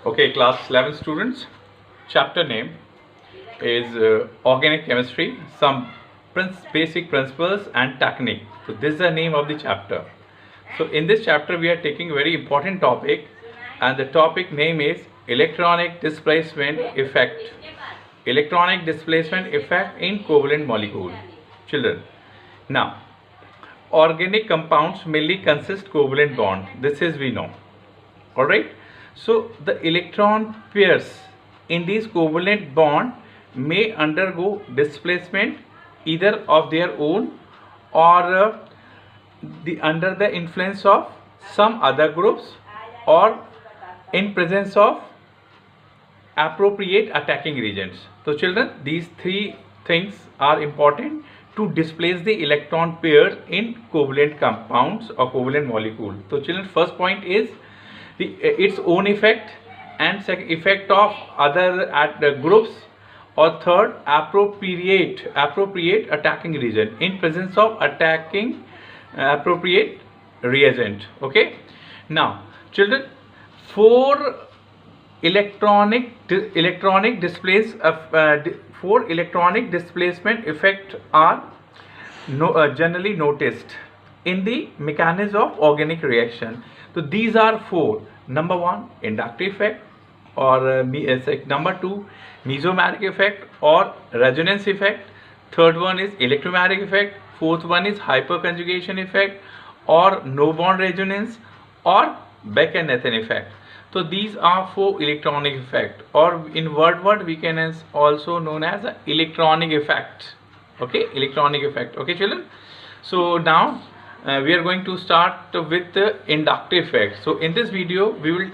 Okay, class 11 students, chapter name is organic chemistry, some basic principles and technique. So this is the name of the chapter. So in this chapter we are taking a very important topic, and the topic name is electronic displacement effect. Electronic displacement effect in covalent molecule. Children, now organic compounds mainly consist covalent bond. This is we know. Alright, so the electron pairs in these covalent bond may undergo displacement either of their own or under the influence of some other groups or in presence of appropriate attacking regions. So children, these three things are important to displace the electron pairs in covalent compounds or covalent molecule. So children, first point is its own effect, and second effect of other groups, or third appropriate attacking region in presence of attacking appropriate reagent. Okay, now children, four electronic displacement effect are generally noticed in the mechanism of organic reaction. So these are four. Number one, inductive effect, or number two, mesomeric effect or resonance effect. Third one is electromeric effect. Fourth one is hyperconjugation effect or no bond resonance or Becker-Nathan effect. So these are four electronic effect, or in word we can also known as a electronic effect. Okay, electronic effect. Okay children, so now we are going to start with the inductive effect. So in this video we will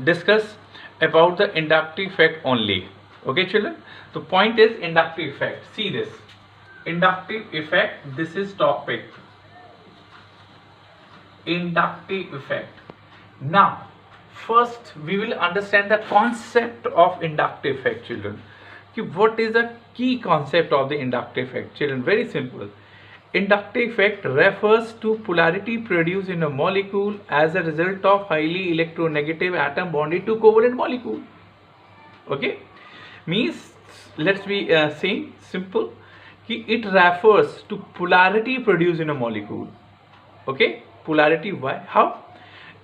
discuss about the inductive effect only. Okay children, the point is inductive effect. See this inductive effect, this is topic, inductive effect. Now first we will understand the concept of inductive effect. Children, what is the key concept of the inductive effect? Children, very simple. Inductive effect refers to polarity produced in a molecule as a result of highly electronegative atom bonded to covalent molecule. Okay, means let's be saying simple, it refers to polarity produced in a molecule. Okay, polarity, why, how?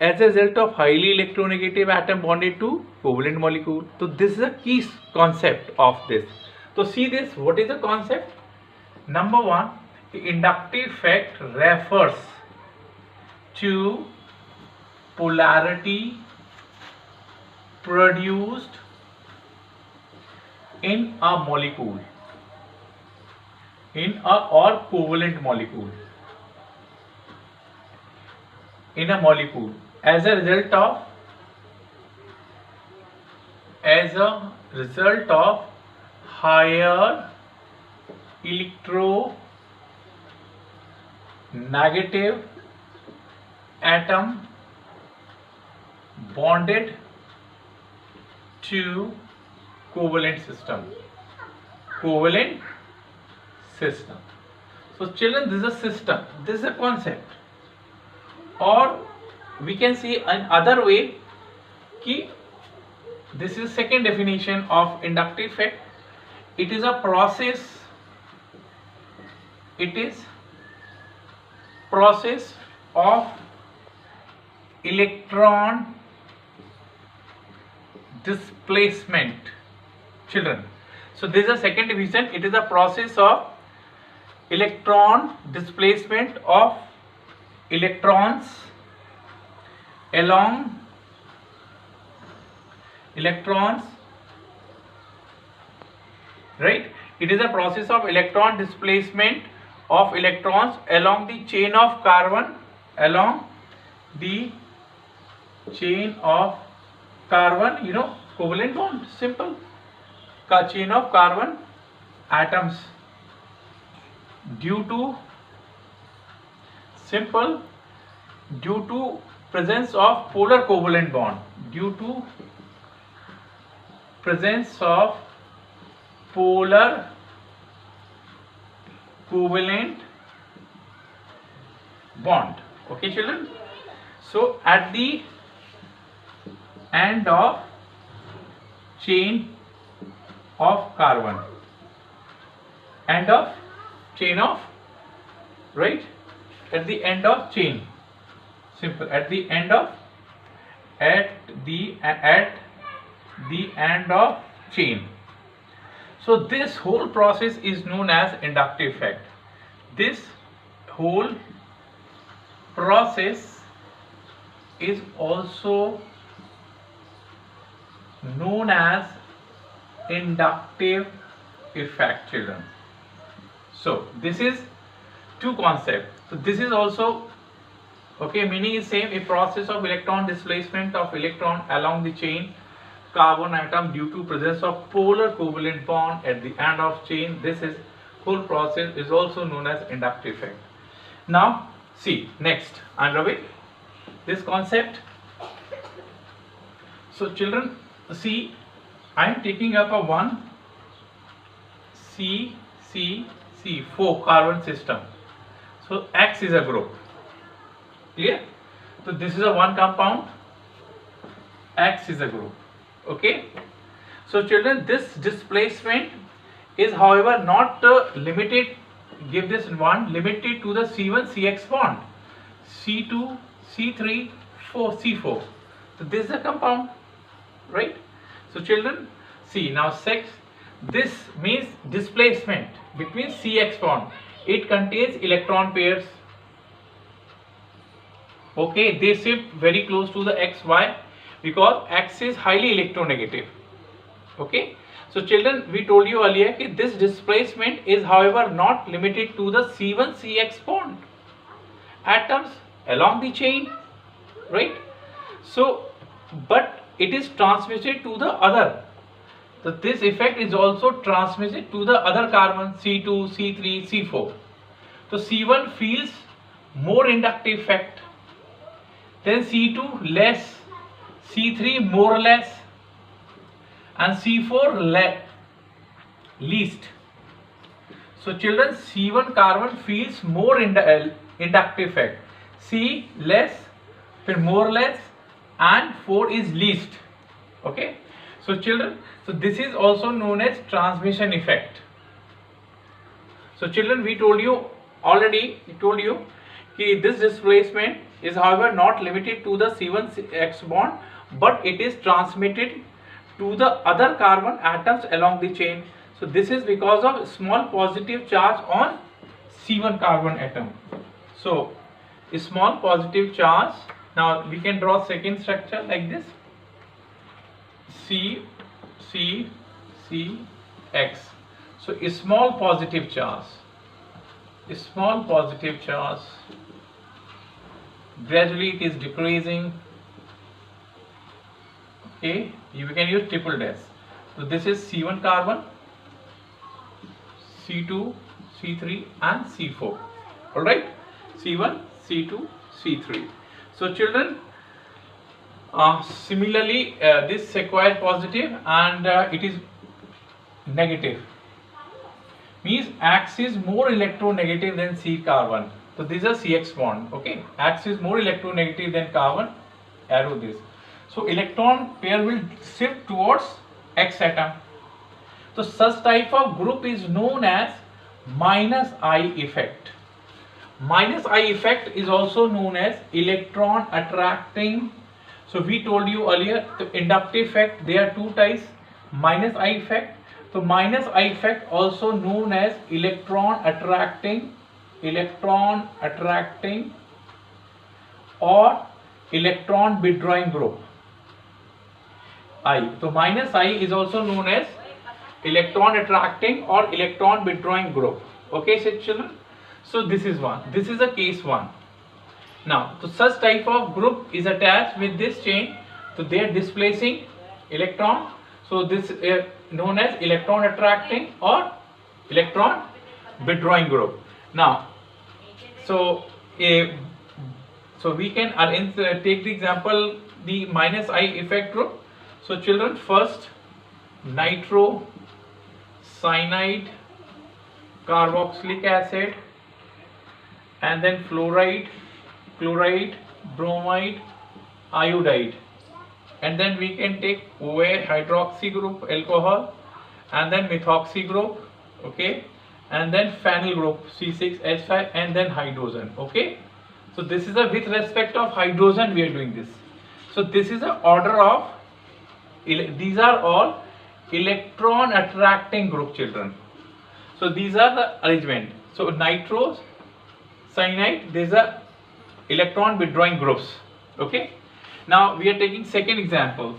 As a result of highly electronegative atom bonded to covalent molecule. So this is a key concept of this. So see this, what is the concept? Number one, the inductive effect refers to polarity produced in a molecule, in a or covalent molecule, in a molecule as a result of higher electronegative atom bonded to covalent system. So children, this is a system, this is a concept, or we can say another way ki this is second definition of inductive effect. It is a process, of electron displacement. Children, so this is a second division. It is a process of electron displacement of electrons right? It is a process of electron displacement of electrons along the chain of carbon, you know, covalent bond, simple chain of carbon atoms, due to presence of polar covalent bond, polar covalent bond. Okay children, so at the end of chain of carbon, end of chain of, right, at the end of chain, simple, at the end of chain. So this whole process is known as inductive effect. This whole process is also known as inductive effect, children. So this is two concepts. So this is also, okay, meaning is same, a process of electron displacement of electron along the chain carbon atom due to presence of polar covalent bond at the end of chain. This is whole process is also known as inductive effect. Now see next, and Ravi, this concept. So children, see, I am taking up a 1 4 carbon system. So X is a group, clear? So this is a one compound, X is a group, okay? So children, this displacement is however not limited, give this one, limited to the C1 CX bond, C2 C3 4 C4. So this is a compound, right? So children, see now 6, this means displacement between CX bond, it contains electron pairs, okay, they shift very close to the XY because X is highly electronegative, okay. So children, we told you earlier that this displacement is however not limited to the C1 CX bond atoms along the chain, right? So but it is transmitted to the other. So this effect is also transmitted to the other carbon C2, C3, C4. So C1 feels more inductive effect, then C2 less, C3 more or less, and C4 least. So children, C1 carbon feels more inductive effect, C less, then more or less, and 4 is least, okay. So children, so this is also known as transmission effect. So children, we told you already, this displacement is however not limited to the C1 X bond, but it is transmitted to the other carbon atoms along the chain. So this is because of small positive charge on C1 carbon atom. So a small positive charge. Now we can draw second structure like this, C X. So a small positive charge, gradually it is decreasing, okay. You can use triple dash. So this is C1 carbon, C2, C3 and C4, alright, C1, C2, C3. So children, similarly this sequoia positive and it is negative, means X is more electronegative than C carbon. So this is a CX bond, okay. X is more electronegative than carbon, arrow this. So electron pair will shift towards X atom. So such type of group is known as minus I effect. Minus I effect is also known as electron attracting. So we told you earlier the inductive effect, there are two types, minus I effect. So minus I effect also known as electron attracting or electron withdrawing group. I. So minus I is also known as electron attracting or electron withdrawing group. Okay, so children. So this is one. This is a case one. Now, so such type of group is attached with this chain. So they are displacing electron. So this is known as electron attracting or electron withdrawing group. Now, so we can arrange, take the example the minus I effect group. So children, first nitro, cyanide, carboxylic acid, and then fluoride, chloride, bromide, iodide, and then we can take OA hydroxy group alcohol, and then methoxy group, okay, and then phenyl group C6H5, and then hydrogen, okay. So this is a with respect of hydrogen we are doing this. So this is the order of, these are all electron attracting group, children. So these are the arrangement. So nitrose, cyanide, these are electron withdrawing groups, okay. Now we are taking second example,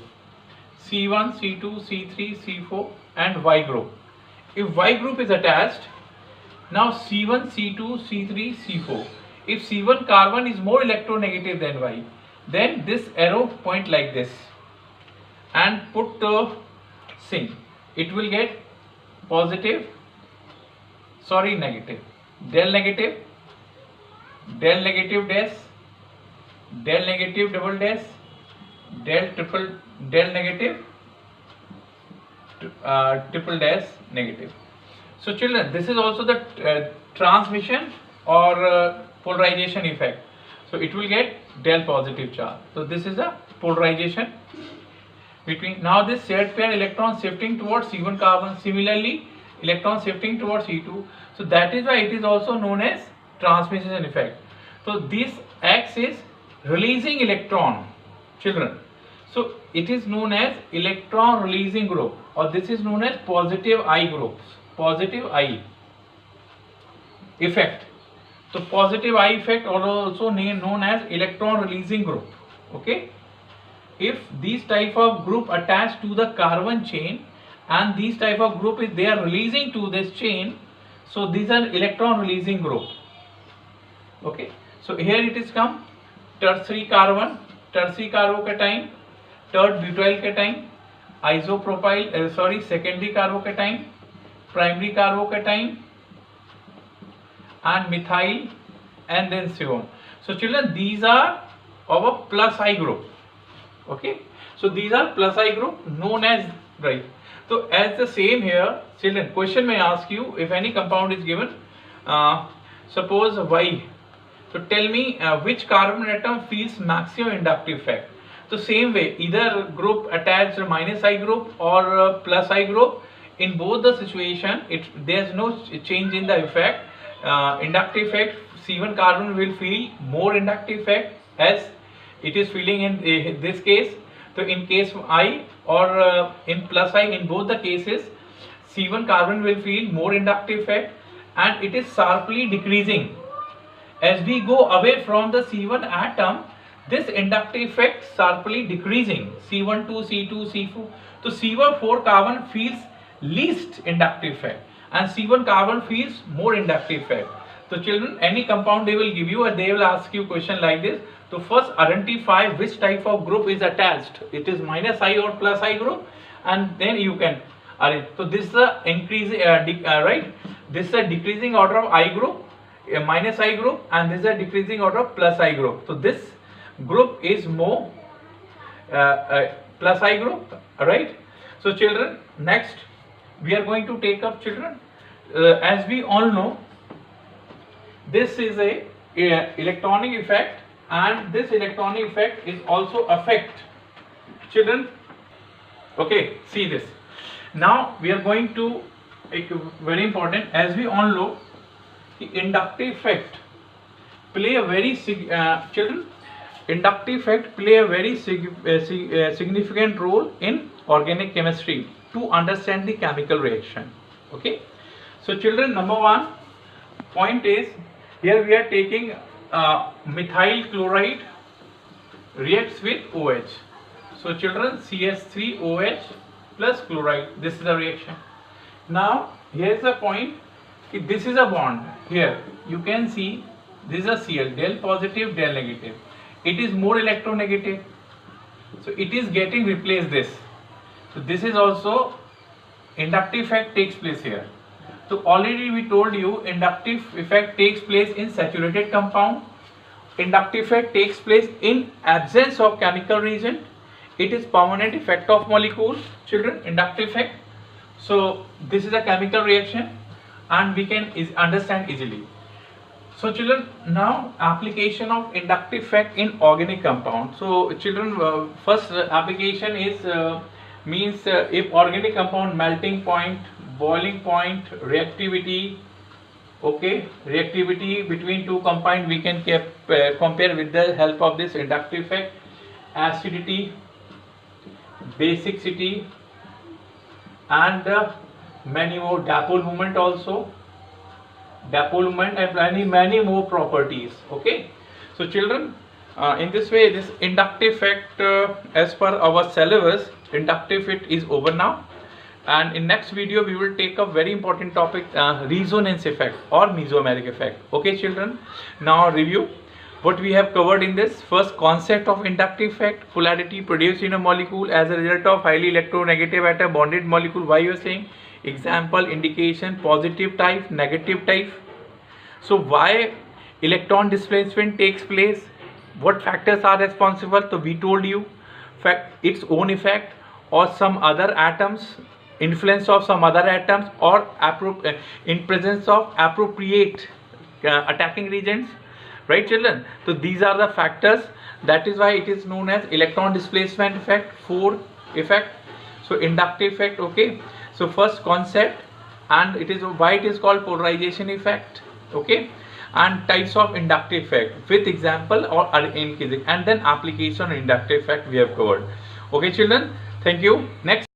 C1, C2, C3, C4 and Y group. If Y group is attached, now C1, C2, C3, C4. If C1 carbon is more electronegative than Y, then this arrow point like this and put sync. It will get positive, sorry, negative, del negative, del negative dash, del negative double dash, del triple, del negative, triple dash negative. So children, this is also the transmission or polarization effect. So it will get del positive charge. So this is a polarization between, now this shared pair electron shifting towards C1 carbon, similarly electron shifting towards C2. So that is why it is also known as transmission effect. So this X is releasing electron, children. So it is known as electron releasing group, or this is known as positive I groups, positive I effect. So positive I effect also known as electron releasing group, okay. If these type of group attached to the carbon chain and these type of group is they are releasing to this chain, so these are electron releasing group, okay. So here it is come tertiary carbon, tertiary carbocation, third butyl cation, isopropyl, secondary carbocation, primary carbocation and methyl, and then so on. So children, these are our plus I group, okay. So these are plus I group known as, right. So as the same here, children, question may ask you if any compound is given, suppose Y. So tell me which carbon atom feels maximum inductive effect. So same way, either group attached minus I group or plus I group, in both the situation there is no change in the effect. Inductive effect, C1 carbon will feel more inductive effect as it is feeling in this case. So in case I or in plus I, in both the cases C1 carbon will feel more inductive effect, and it is sharply decreasing as we go away from the C1 atom. This inductive effect sharply decreasing, C1 to C2, C4. So C1 carbon feels least inductive effect and C1 carbon feels more inductive effect. So children, any compound they will give you and they will ask you question like this. So first identify which type of group is attached. It is minus I or plus I group, and then you can arrange. So this is the increasing, right? This is a decreasing order of I group, minus I group, and this is a decreasing order of plus I group. So this group is more plus I group, right? So children, next we are going to take up, children, as we all know, this is a electronic effect, and this electronic effect is also affect, children, okay. See this, now we are going to, very important, as we all know, the inductive effect play a very children, inductive effect play a very significant role in organic chemistry to understand the chemical reaction, okay. So children, number one point is, here we are taking methyl chloride reacts with OH. So children, CH3OH plus chloride, this is the reaction. Now here is the point, this is a bond. Here you can see this is a Cl, del positive, del negative. It is more electronegative, so it is getting replaced this. So this is also inductive effect takes place here. So already we told you inductive effect takes place in saturated compound. Inductive effect takes place in absence of chemical reagent. It is permanent effect of molecules, children, inductive effect. So this is a chemical reaction and we can understand easily. So children, now application of inductive effect in organic compound. So children, first application is means if organic compound melting point, boiling point, reactivity, okay, reactivity between two compound we can compare with the help of this inductive effect. Acidity, basicity, and many more, dipole moment also, dipole moment, and many more properties. Okay, so children, in this way this inductive effect, as per our syllabus, inductive effect is over now, and in next video we will take a very important topic, resonance effect or mesomeric effect. Okay children, now review what we have covered in this. First, concept of inductive effect: polarity produced in a molecule as a result of highly electronegative at a bonded molecule. Why you are saying? Example, indication, positive type, negative type. So why electron displacement takes place? What factors are responsible? So we told you, its own effect or some other atoms, influence of some other atoms, or in presence of appropriate attacking reagents, right children? So these are the factors. That is why it is known as electron displacement effect, 4 effect. So inductive effect. Okay, so first concept, and it is why it is called polarization effect. Okay, and types of inductive effect with example or in physics, and then application of inductive effect we have covered. Okay children, thank you. Next.